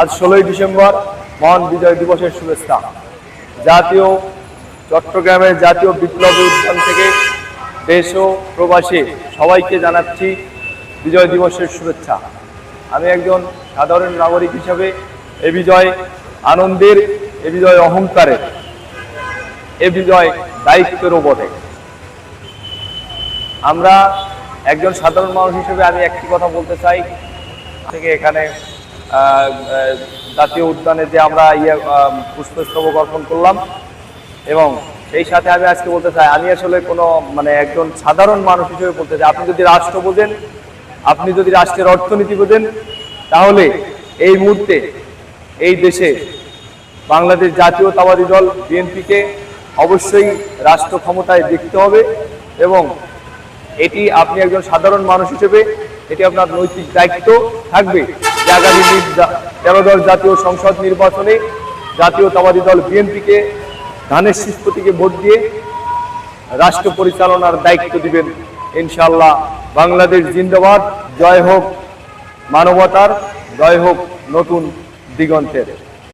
আজ 16ই ডিসেম্বর মহান বিজয় দিবসের শুভেচ্ছা। চট্টগ্রামের জাতীয় বিপ্লবী উদ্যান থেকে দেশ ও প্রবাসী সবাইকে জানাচ্ছি বিজয় দিবসের শুভেচ্ছা। আমি একজন সাধারণ নাগরিক হিসাবে এ বিজয় আনন্দের, এ বিজয় অহংকারের, এ বিজয় দায়িত্বেরও বটে। আমরা একজন সাধারণ মানুষ হিসেবে আমি একটি কথা বলতে চাই থেকে এখানে জাতীয় উদ্যানে যে আমরা পুষ্পস্তবক অর্পণ করলাম, এবং সেই সাথে আমি আজকে বলতে চাই, আমি আসলে কোনো একজন সাধারণ মানুষ হিসেবে বলতে চাই, আপনি যদি রাষ্ট্র বোঝেন, আপনি যদি রাষ্ট্রের অর্থনীতি বোঝেন, তাহলে এই মুহূর্তে এই দেশে বাংলাদেশ জাতীয়তাবাদী দল বিএনপিকে অবশ্যই রাষ্ট্র ক্ষমতায় দেখতে হবে, এবং এটি আপনি একজন সাধারণ মানুষ হিসেবে এটি আপনার নৈতিক দায়িত্ব থাকবে যে আগামী 13 জাতীয় সংসদ নির্বাচনে জাতীয়তাবাদী দল বিএনপিকে ধানের শীষ প্রতীকে ভোট দিয়ে রাষ্ট্র পরিচালনার দায়িত্ব দিবেন। ইনশাআল্লাহ। বাংলাদেশ জিন্দাবাদ। জয় হোক মানবতার, জয় হোক নতুন দিগন্তের।